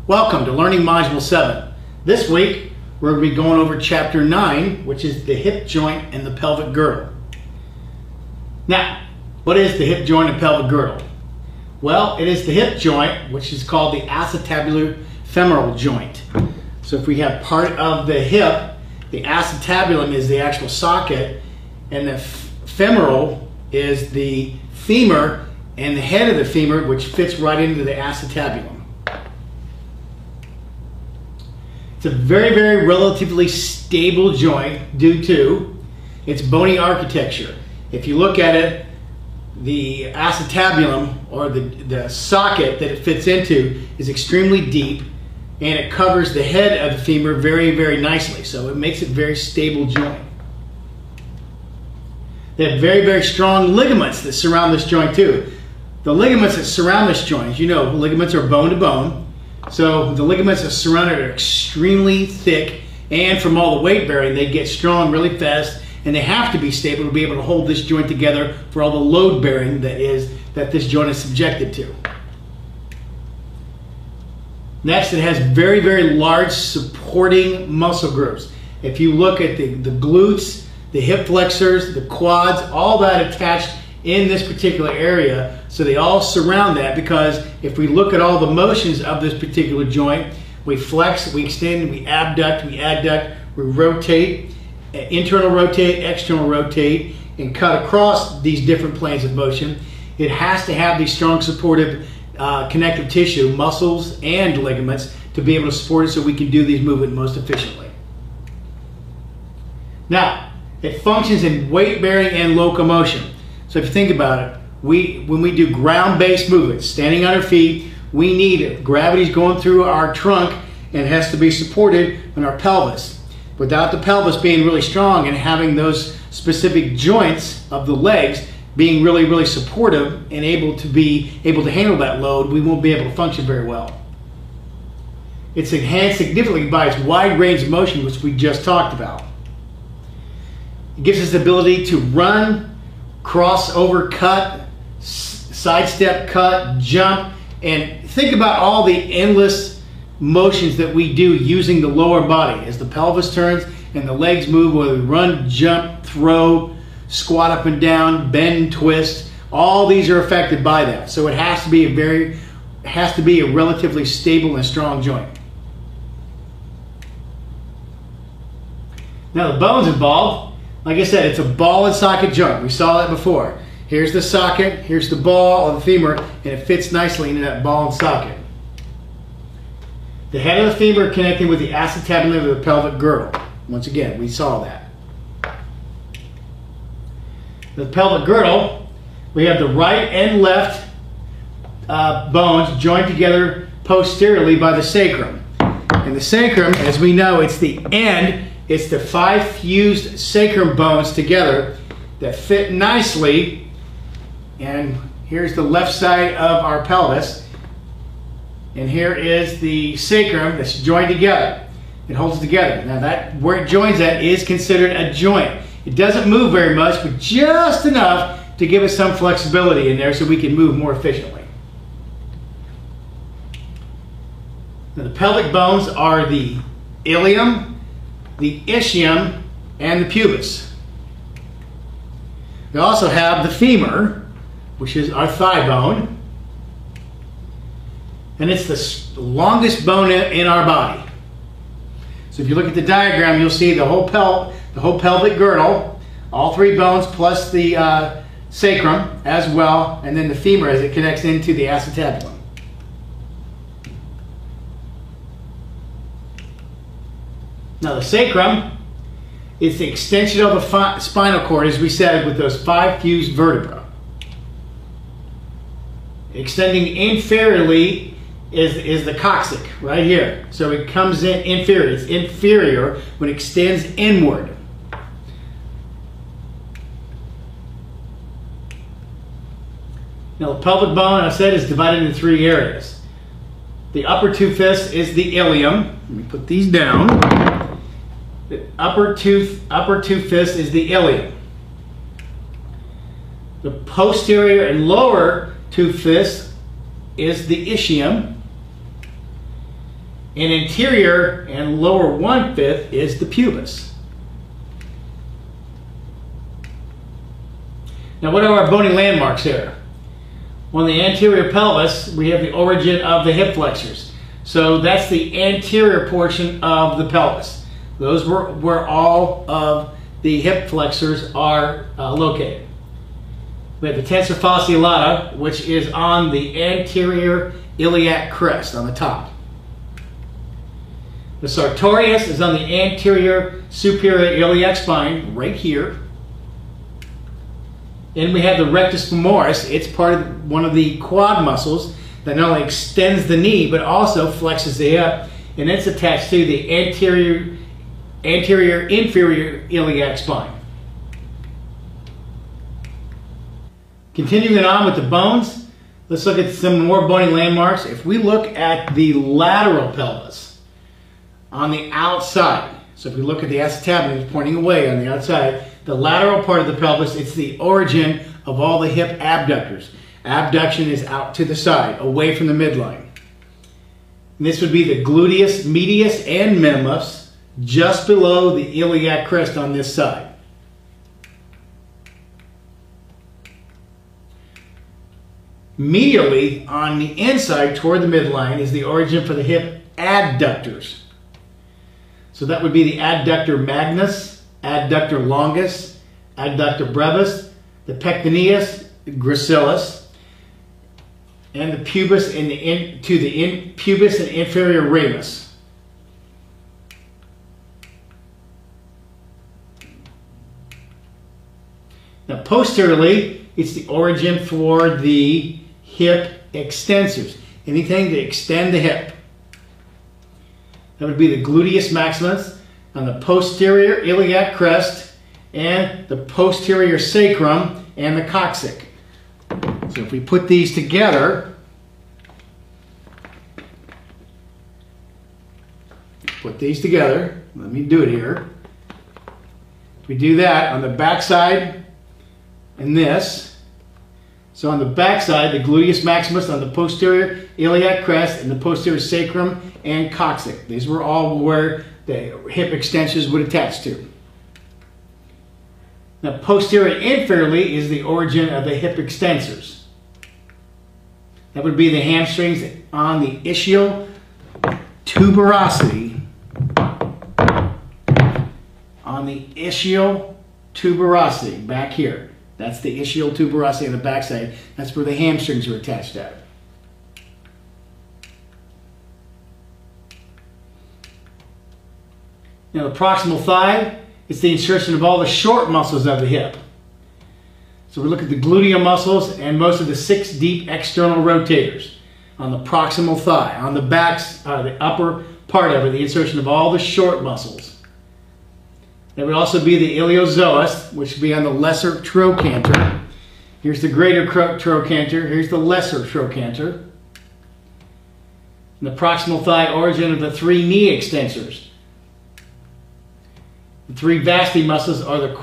Welcome to Learning Module 7. This week we're going to be going over Chapter 9, which is the hip joint and the pelvic girdle. Now, what is the hip joint and pelvic girdle? Well, it is the hip joint, which is called the acetabular femoral joint. So if we have part of the hip, the acetabulum is the actual socket, and the femoral is the femur and the head of the femur, which fits right into the acetabulum. It's a very, very relatively stable joint due to its bony architecture. If you look at it, the acetabulum, or the socket that it fits into, is extremely deep, and it covers the head of the femur very, very nicely. So it makes it a very stable joint. They have very, very strong ligaments that surround this joint too. The ligaments that surround this joint, as you know, ligaments are bone to bone. So the ligaments that surround it are extremely thick, and from all the weight bearing, they get strong really fast, and they have to be stable to be able to hold this joint together for all the load bearing that this joint is subjected to. Next, it has very, very large supporting muscle groups. If you look at the glutes, the hip flexors, the quads, all that attached in this particular area, so they all surround that, because if we look at all the motions of this particular joint, we flex, we extend, we abduct, we adduct, we rotate, internal rotate, external rotate, and cut across these different planes of motion. It has to have these strong supportive connective tissue, muscles and ligaments, to be able to support it so we can do these movements most efficiently. Now, it functions in weight bearing and locomotion. So if you think about it, when we do ground-based movements, standing on our feet, we need it. Gravity's going through our trunk and it has to be supported in our pelvis. Without the pelvis being really strong and having those specific joints of the legs being really, really supportive and able to handle that load, we won't be able to function very well. It's enhanced significantly by its wide range of motion, which we just talked about. It gives us the ability to run, cross over, cut, sidestep, cut, jump, and think about all the endless motions that we do using the lower body as the pelvis turns and the legs move, whether we run, jump, throw, squat up and down, bend, twist. All these are affected by that. So it has to be a relatively stable and strong joint. Now the bones involved, like I said, it's a ball and socket joint. We saw that before. Here's the socket, here's the ball of the femur, and it fits nicely into that ball and socket. The head of the femur connecting with the acetabulum of the pelvic girdle. Once again, we saw that. The pelvic girdle, we have the right and left bones joined together posteriorly by the sacrum. And the sacrum, as we know, it's the end, it's the 5 fused sacrum bones together that fit nicely. And here's the left side of our pelvis. And here is the sacrum that's joined together. It holds together. Now that, where it joins at, is considered a joint. It doesn't move very much, but just enough to give us some flexibility in there so we can move more efficiently. Now the pelvic bones are the ilium, the ischium, and the pubis. We also have the femur, which is our thigh bone, and it's the longest bone in our body. So if you look at the diagram, you'll see the whole pelvic girdle, all 3 bones plus the sacrum as well, and then the femur as it connects into the acetabulum. Now the sacrum is the extension of the spinal cord, as we said, with those 5 fused vertebrae. Extending inferiorly is the coccyx right here. So it comes in inferior. It's inferior when it extends inward. Now the pelvic bone, I said, is divided into 3 areas. The upper 2 fifths is the ilium. Let me put these down. The upper two fifths is the ilium. The posterior and lower 2 fifths is the ischium. And anterior and lower 1/5 is the pubis. Now, what are our bony landmarks here? On the anterior pelvis, we have the origin of the hip flexors. So that's the anterior portion of the pelvis. Those where all of the hip flexors are located. We have the tensor fasciolata, which is on the anterior iliac crest on the top. The sartorius is on the anterior superior iliac spine, right here. And we have the rectus femoris. It's part of one of the quad muscles that not only extends the knee, but also flexes the hip. And it's attached to the anterior inferior iliac spine. Continuing on with the bones, let's look at some more bony landmarks. If we look at the lateral pelvis on the outside, so if we look at the acetabular pointing away on the outside, the lateral part of the pelvis, it's the origin of all the hip abductors. Abduction is out to the side, away from the midline. And this would be the gluteus medius and minimus, just below the iliac crest on this side. Medially, on the inside toward the midline, is the origin for the hip adductors. So that would be the adductor magnus, adductor longus, adductor brevis, the pectineus, gracilis, and the pubis pubis and inferior ramus. Now posteriorly, it's the origin for the hip extensors. Anything to extend the hip. That would be the gluteus maximus on the posterior iliac crest and the posterior sacrum and the coccyx. So if we put these together, let me do it here. If we do that on the back side and this, so on the back side, the gluteus maximus on the posterior iliac crest and the posterior sacrum and coccyx. These were all where the hip extensions would attach to. Now posterior inferiorly is the origin of the hip extensors. That would be the hamstrings on the ischial tuberosity. On the ischial tuberosity, back here. That's the ischial tuberosity on the backside. That's where the hamstrings are attached at. Now the proximal thigh is the insertion of all the short muscles of the hip. So we look at the gluteal muscles and most of the 6 deep external rotators on the proximal thigh. On the back, the upper part of it, the insertion of all the short muscles. That would also be the iliopsoas, which would be on the lesser trochanter. Here's the greater trochanter. Here's the lesser trochanter. And the proximal thigh origin of the 3 knee extensors. The 3 vasti muscles are the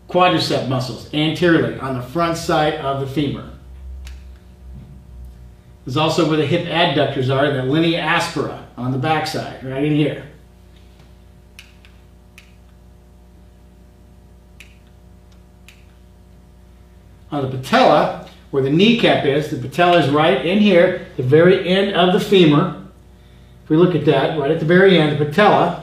quadricep muscles, anteriorly, on the front side of the femur. There's also where the hip adductors are, the linea aspera, on the back side, right in here. On the patella, where the kneecap is, the patella is right in here, the very end of the femur. If we look at that, right at the very end, the patella,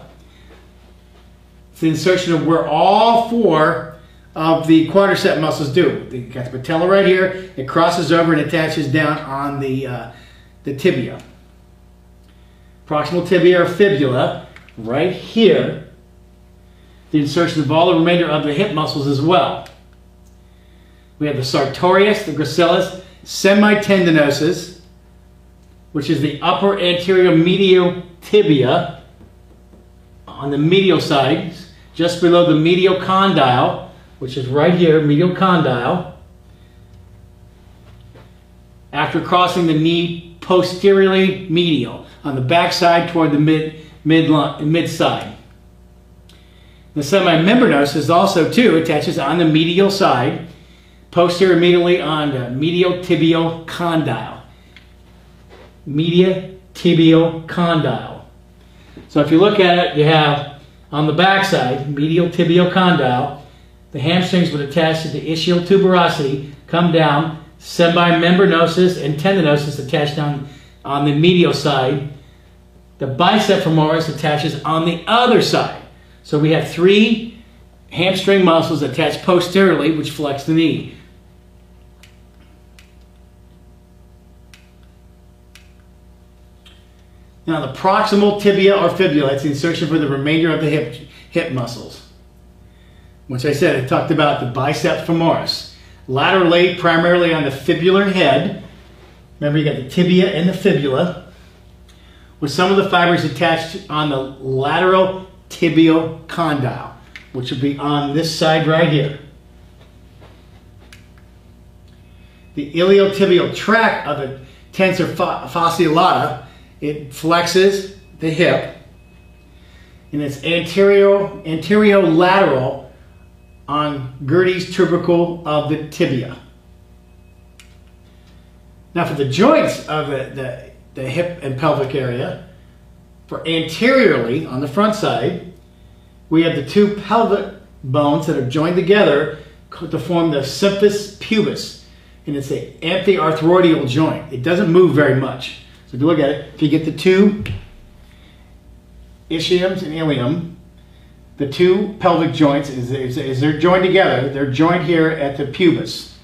it's the insertion of where all 4 of the quadricep muscles do. You got the patella right here, it crosses over and attaches down on the tibia. Proximal tibia or fibula, right here, the insertion of all the remainder of the hip muscles as well. We have the sartorius, the gracilis, semitendinosus, which is the upper anterior medial tibia on the medial side, just below the medial condyle, which is right here, medial condyle. After crossing the knee posteriorly medial on the back side toward the mid side. The semimembranosus also too attaches on the medial side, posterior medially on the medial tibial condyle. Media tibial condyle. So if you look at it, you have on the back side, medial tibial condyle, the hamstrings would attach to the ischial tuberosity, come down, semimembranosus and tendinosus attached on the medial side. The bicep femoris attaches on the other side. So we have 3 hamstring muscles attached posteriorly, which flex the knee. Now the proximal tibia or fibula, that's the insertion for the remainder of the hip muscles. Which I said, I talked about the bicep femoris. Lateral laid primarily on the fibular head. Remember, you got the tibia and the fibula, with some of the fibers attached on the lateral tibial condyle, which would be on this side right here. The iliotibial tract of the tensor fasciae lata, it flexes the hip, and it's anterior-lateral on Gerdy's tubercle of the tibia. Now for the joints of the hip and pelvic area, for anteriorly on the front side, we have the 2 pelvic bones that are joined together to form the symphysis pubis, and it's an antiarthroidal joint. It doesn't move very much. So if you look at it, if you get the 2 ischiums and ilium, the 2 pelvic joints, as they're joined together, they're joined here at the pubis.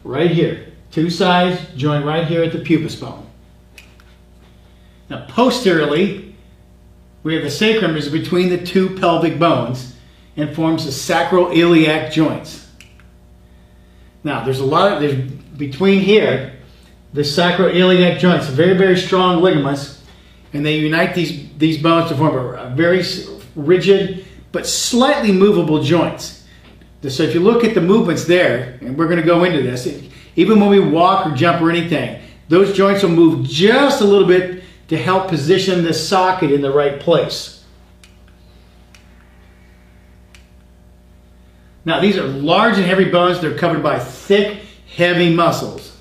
Right here. 2 sides joined right here at the pubis bone. Now posteriorly, we have the sacrum is between the 2 pelvic bones and forms the sacroiliac joints. Now there's between here, the sacroiliac joints, very, very strong ligaments, and they unite these bones to form a very rigid but slightly movable joints. So if you look at the movements there, and we're going to go into this, even when we walk or jump or anything, those joints will move just a little bit to help position the socket in the right place. Now these are large and heavy bones. They're covered by thick, heavy muscles.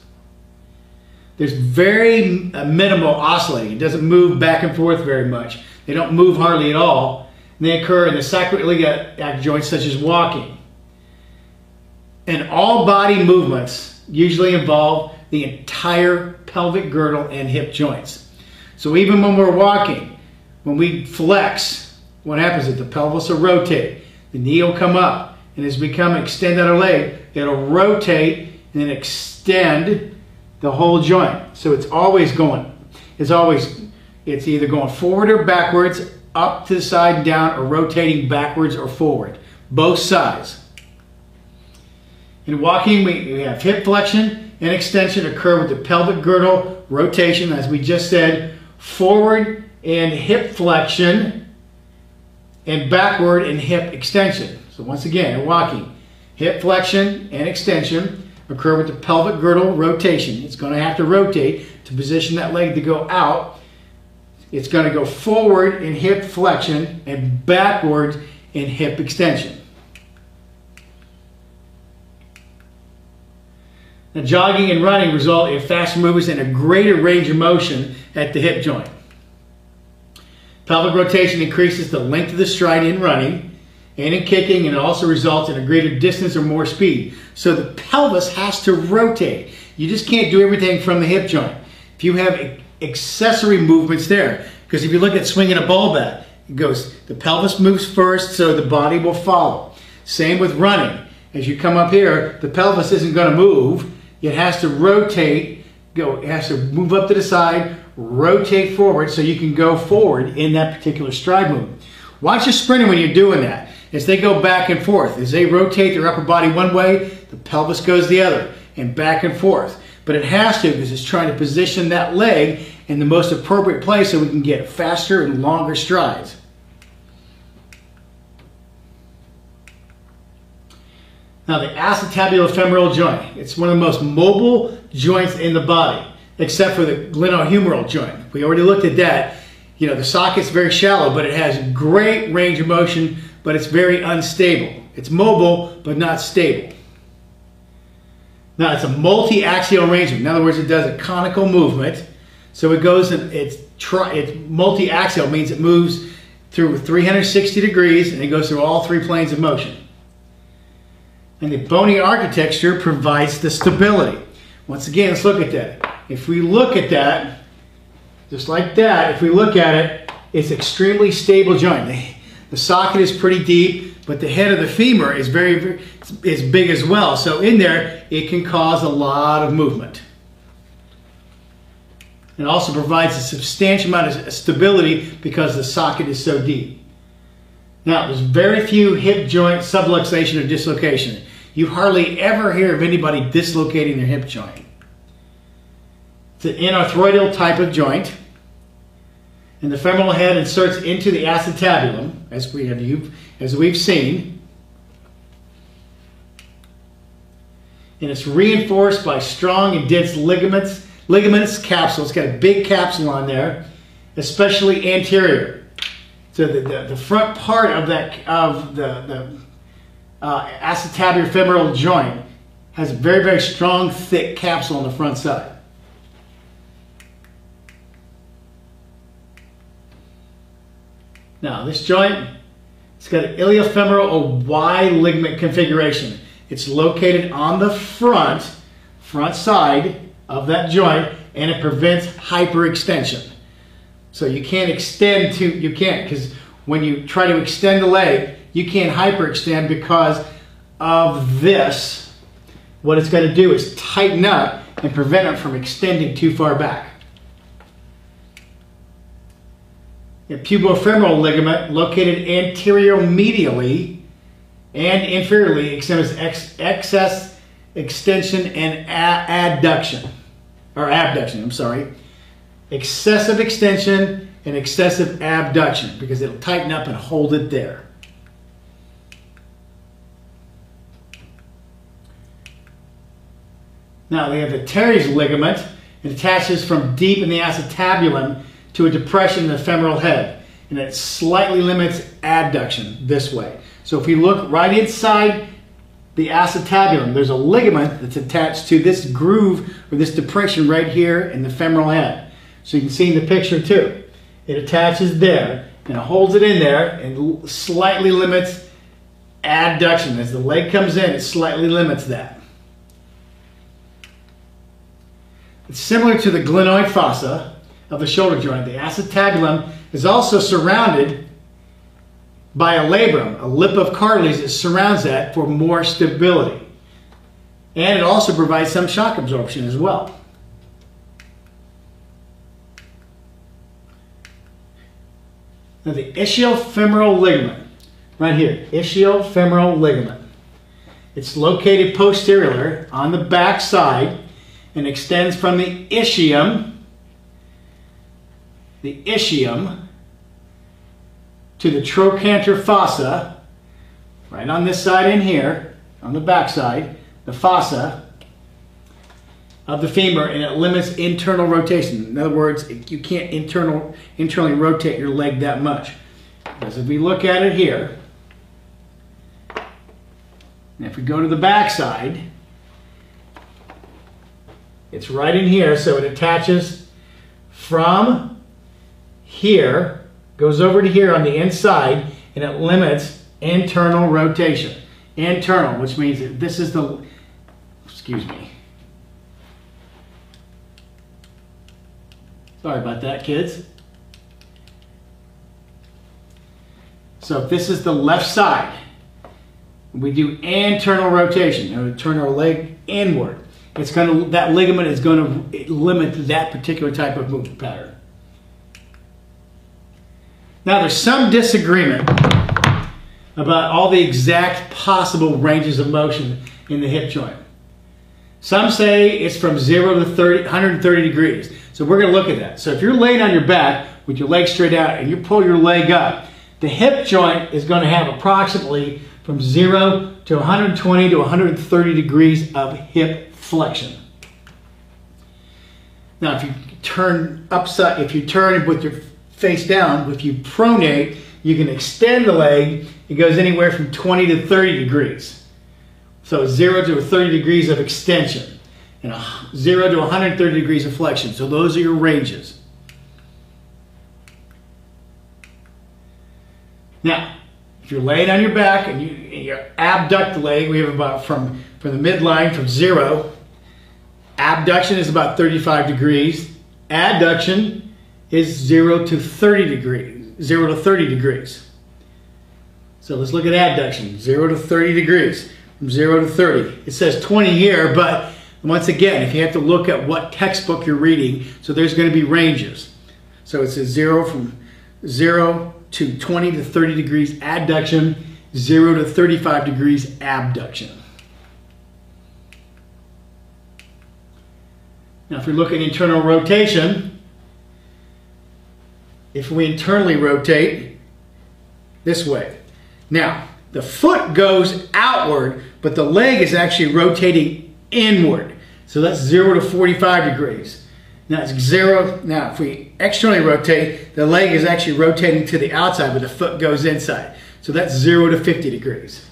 There's very minimal oscillating. It doesn't move back and forth very much. They don't move hardly at all. And they occur in the sacroiliac joints, such as walking. And all body movements usually involve the entire pelvic girdle and hip joints. So even when we're walking, when we flex, what happens is the pelvis will rotate. The knee will come up. And as we extend out our leg, it'll rotate and then extend the whole joint. So it's always it's either going forward or backwards, up to the side and down, or rotating backwards or forward. Both sides. In walking, we have hip flexion and extension occur with the pelvic girdle rotation, as we just said, forward and hip flexion, and backward and hip extension. So once again, in walking, hip flexion and extension occur with the pelvic girdle rotation. It's going to have to rotate to position that leg to go out. It's going to go forward in hip flexion and backward in hip extension. Now, jogging and running result in faster movements and a greater range of motion at the hip joint. Pelvic rotation increases the length of the stride in running and in kicking, and it also results in a greater distance or more speed. So the pelvis has to rotate. You just can't do everything from the hip joint. If you have accessory movements there, because if you look at swinging a ball bat, it goes, the pelvis moves first, so the body will follow. Same with running. As you come up here, the pelvis isn't going to move. It has to rotate, it has to move up to the side, rotate forward so you can go forward in that particular stride movement. Watch your sprinter when you're doing that. As they go back and forth, as they rotate their upper body one way, the pelvis goes the other, and back and forth. But it has to, because it's trying to position that leg in the most appropriate place so we can get faster and longer strides. Now the acetabular femoral joint, it's one of the most mobile joints in the body, except for the glenohumeral joint. We already looked at that. You know, the socket's very shallow, but it has great range of motion, but it's very unstable. It's mobile, but not stable. Now it's a multi-axial arrangement. In other words, it does a conical movement. So it goes, it's multi-axial, means it moves through 360 degrees and it goes through all three planes of motion. And the bony architecture provides the stability. Once again, let's look at that. If we look at that, just like that, if we look at it, it's extremely stable joint. The socket is pretty deep, but the head of the femur is is big as well. So in there, it can cause a lot of movement. It also provides a substantial amount of stability because the socket is so deep. Now, there's very few hip joint subluxation or dislocation. You hardly ever hear of anybody dislocating their hip joint. It's an inarthroidal type of joint. And the femoral head inserts into the acetabulum, as we've seen. And it's reinforced by strong and dense ligamentous capsule. It's got a big capsule on there, especially anterior. So the front part of the acetabular femoral joint has a very, very strong, thick capsule on the front side. Now, this joint, it's got an iliofemoral or Y ligament configuration. It's located on the front side of that joint, and it prevents hyperextension. So you can't extend because when you try to extend the leg, you can't hyperextend because of this. What it's going to do is tighten up and prevent it from extending too far back. The pubofemoral ligament, located anterior medially and inferiorly, extends excess extension and abduction. Excessive extension and excessive abduction, because it'll tighten up and hold it there. Now we have the teres ligament. It attaches from deep in the acetabulum to a depression in the femoral head, and it slightly limits adduction this way. So if we look right inside the acetabulum, there's a ligament that's attached to this groove or this depression right here in the femoral head. So you can see in the picture too. It attaches there and it holds it in there and slightly limits adduction. As the leg comes in, it slightly limits that. It's similar to the glenoid fossa of the shoulder joint. The acetabulum is also surrounded by a labrum, a lip of cartilage that surrounds that for more stability. And it also provides some shock absorption as well. Now the ischial-femoral ligament, right here, ischial-femoral ligament. It's located posterior on the back side and extends from the ischium to the trochanter fossa, right on this side in here, on the back side, the fossa of the femur, and it limits internal rotation. In other words, you can't internally rotate your leg that much. Because if we look at it here, and if we go to the back side, it's right in here, so it attaches from here, goes over to here on the inside, and it limits internal rotation. Internal, which means that this is the, excuse me. Sorry about that, kids. So if this is the left side, we do internal rotation, and we turn our leg inward. It's going to, that ligament is going to limit that particular type of movement pattern. Now there's some disagreement about all the exact possible ranges of motion in the hip joint. Some say it's from 0 to 130 degrees. So we're going to look at that. So if you're laying on your back with your leg straight out and you pull your leg up, the hip joint is going to have approximately from 0 to 120 to 130 degrees of hip flexion. Now if you turn upside, if you turn with your face down, if you pronate, you can extend the leg. It goes anywhere from 20 to 30 degrees. So 0 to 30 degrees of extension. and 0 to 130 degrees of flexion. So those are your ranges. Now, if you're laying on your back and you abduct the leg, we have about from the midline from 0. Abduction is about 35 degrees. Adduction is 0 to 30 degrees. 0 to 30 degrees. So let's look at adduction. 0 to 30 degrees. From 0 to 30. It says 20 here, but once again, if you have to look at what textbook you're reading, so there's going to be ranges. So it says 0 from 0 to 20 to 30 degrees adduction, 0 to 35 degrees abduction. Now if we look at internal rotation, if we internally rotate this way. Now, the foot goes outward, but the leg is actually rotating inward. So that's 0 to 45 degrees. Now it's 0. Now if we externally rotate, the leg is actually rotating to the outside, but the foot goes inside. So that's 0 to 50 degrees.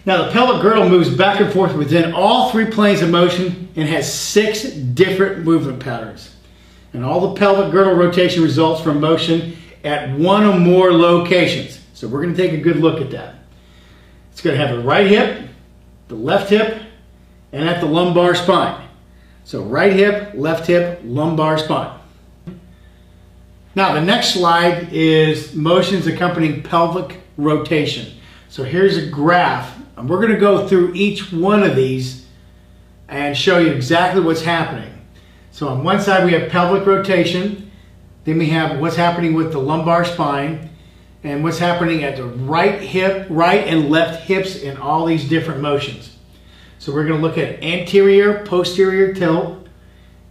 Now the pelvic girdle moves back and forth within all 3 planes of motion and has 6 different movement patterns. And all the pelvic girdle rotation results from motion at one or more locations. So we're going to take a good look at that. It's going to have the right hip, the left hip, and at the lumbar spine. So right hip, lumbar spine. Now the next slide is motions accompanying pelvic rotation. So here's a graph, and we're going to go through each one of these and show you exactly what's happening. So on one side we have pelvic rotation, then we have what's happening with the lumbar spine, and what's happening at the right hip, right and left hips in all these different motions. So we're going to look at anterior, posterior tilt,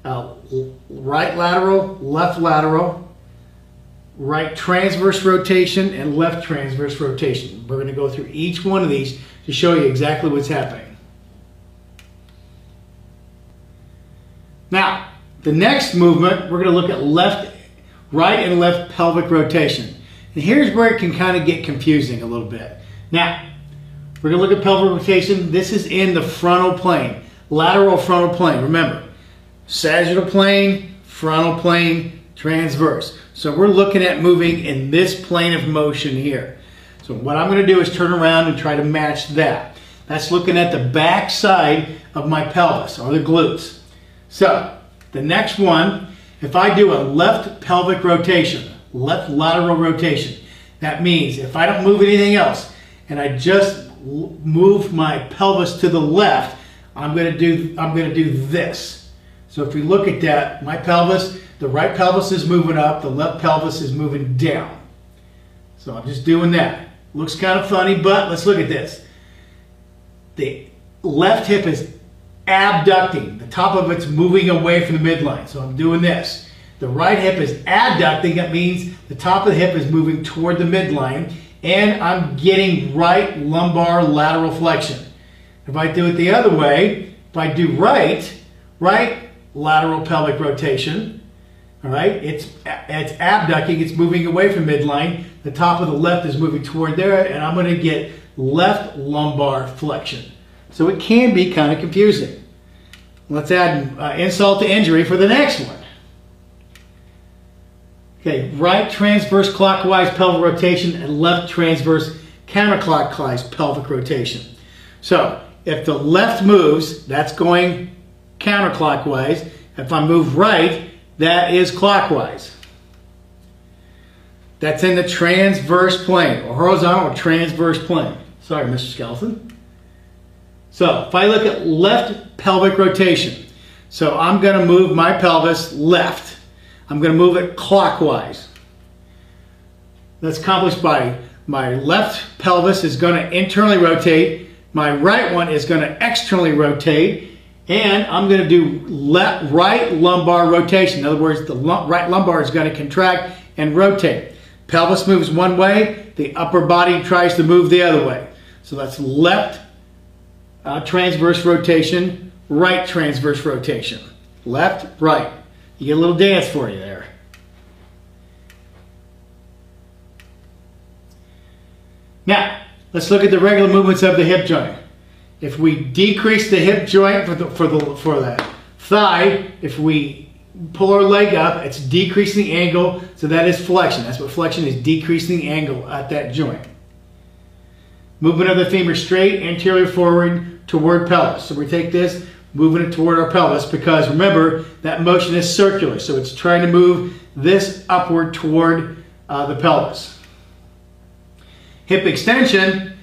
right lateral, left lateral, right transverse rotation, and left transverse rotation. We're going to go through each one of these to show you exactly what's happening. Now, the next movement, we're going to look at right and left pelvic rotation. And here's where it can kind of get confusing a little bit. Now, we're going to look at pelvic rotation. This is in the frontal plane, lateral frontal plane. Remember, sagittal plane, frontal plane, transverse. So we're looking at moving in this plane of motion here. So what I'm going to do is turn around and try to match that. That's looking at the back side of my pelvis, or the glutes. So, the next one, if I do a left pelvic rotation, left lateral rotation, that means if I don't move anything else and I just move my pelvis to the left, I'm going to do this. So if we look at that, my pelvis, the right pelvis is moving up, the left pelvis is moving down. So I'm just doing that. Looks kind of funny, but let's look at this. The left hip is abducting. The top of it's moving away from the midline. So I'm doing this. The right hip is adducting. That means the top of the hip is moving toward the midline, and I'm getting right lumbar lateral flexion. If I do it the other way, if I do right lateral pelvic rotation, all right, it's abducting, it's moving away from midline. The top of the left is moving toward there, and I'm going to get left lumbar flexion. So it can be kind of confusing. Let's add insult to injury for the next one. Okay, right transverse clockwise pelvic rotation and left transverse counterclockwise pelvic rotation. So if the left moves, that's going counterclockwise. If I move right, that is clockwise. That's in the transverse plane, or horizontal or transverse plane. Sorry, Mr. Skeleton. So if I look at left pelvic rotation, so I'm going to move my pelvis left. I'm going to move it clockwise. That's accomplished by my left pelvis is going to internally rotate, my right one is going to externally rotate, and I'm going to do right lumbar rotation. In other words, the right lumbar is going to contract and rotate. Pelvis moves one way, the upper body tries to move the other way. So that's left transverse rotation, right transverse rotation. Left, right. You get a little dance for you there. Now, Let's look at the regular movements of the hip joint. If we decrease the hip joint for the thigh, if we pull our leg up, it's decreasing the angle, so that is flexion. That's what flexion is, decreasing the angle at that joint. Movement of the femur straight, anterior forward toward pelvis. So we take this, moving it toward our pelvis, because remember, that motion is circular, so it's trying to move this upward toward the pelvis. Hip extension,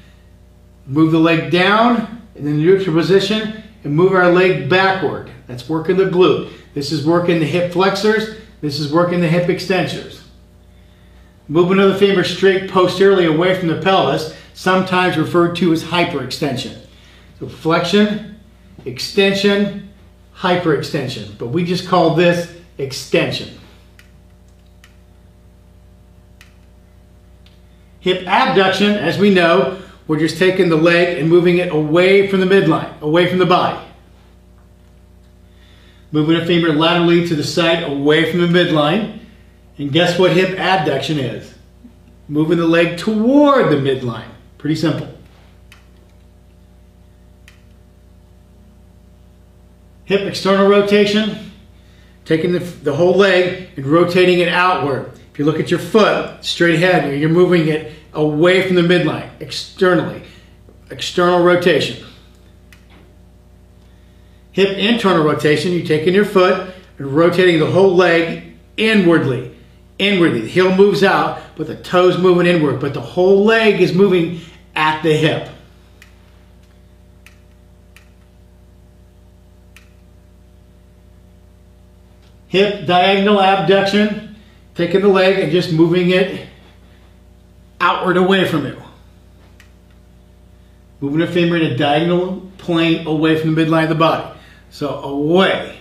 move the leg down in the neutral position and move our leg backward. That's working the glute. This is working the hip flexors. This is working the hip extensors. Movement of the femur straight posteriorly away from the pelvis, sometimes referred to as hyperextension. So flexion, extension, hyperextension. But we just call this extension. Hip abduction, as we know, we're just taking the leg and moving it away from the midline, away from the body. Moving the femur laterally to the side, away from the midline. And guess what hip abduction is? Moving the leg toward the midline. Pretty simple. Hip external rotation, taking the whole leg and rotating it outward. If you look at your foot straight ahead, you're moving it away from the midline, externally. External rotation. Hip internal rotation, you're taking your foot and rotating the whole leg inwardly. Inwardly. The heel moves out, but the toes moving inward, but the whole leg is moving at the hip. Hip diagonal abduction, taking the leg and just moving it outward away from you. Moving the femur in a diagonal plane away from the midline of the body. So away.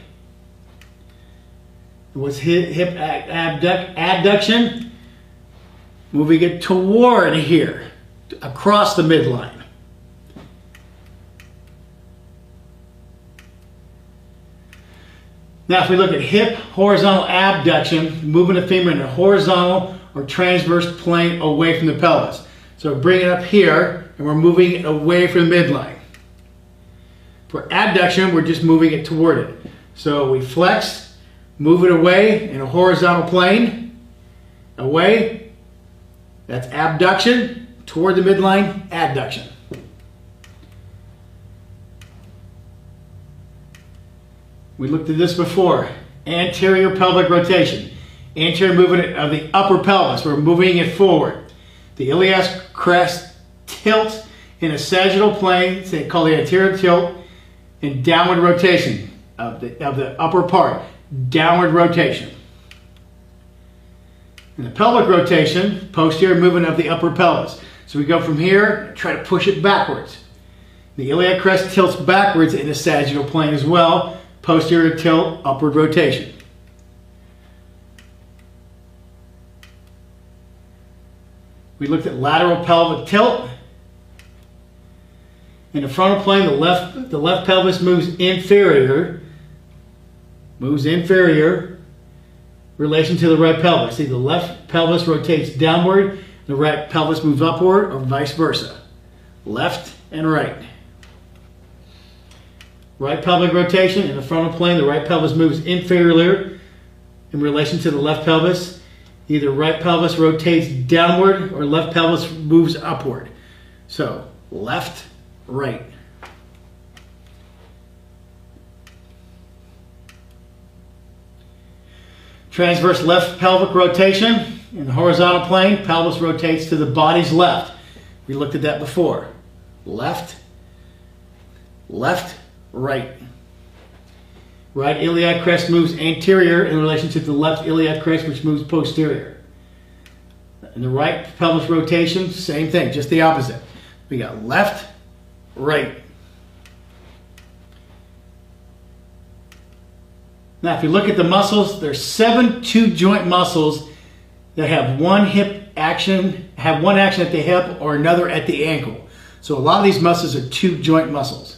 What's hip abduction? Moving it toward here, across the midline. Now if we look at hip horizontal abduction, moving the femur in a horizontal or transverse plane away from the pelvis. So bring it up here and we're moving it away from the midline. For abduction, we're just moving it toward it. So we flex, move it away in a horizontal plane, away. That's abduction, toward the midline, adduction. We looked at this before. Anterior pelvic rotation. Anterior movement of the upper pelvis. We're moving it forward. The iliac crest tilts in a sagittal plane, they call the anterior tilt, and downward rotation of the upper part. Downward rotation. And the pelvic rotation, posterior movement of the upper pelvis. So we go from here, try to push it backwards. The iliac crest tilts backwards in a sagittal plane as well. Posterior tilt, upward rotation. We looked at lateral pelvic tilt. In the frontal plane, the left pelvis moves inferior. Moves inferior. Relation to the right pelvis. See, the left pelvis rotates downward, the right pelvis moves upward, or vice versa. Left and right. Right pelvic rotation in the frontal plane, the right pelvis moves inferior in relation to the left pelvis. Either right pelvis rotates downward or left pelvis moves upward. So, left, right. Transverse left pelvic rotation. In the horizontal plane, pelvis rotates to the body's left. We looked at that before. Left, left, right. Right iliac crest moves anterior in relation to the left iliac crest, which moves posterior. In the right pelvis rotation, same thing, just the opposite. We got left, right. Now, if you look at the muscles, there's 7 two-joint muscles that have one action at the hip or another at the ankle. So a lot of these muscles are two-joint muscles.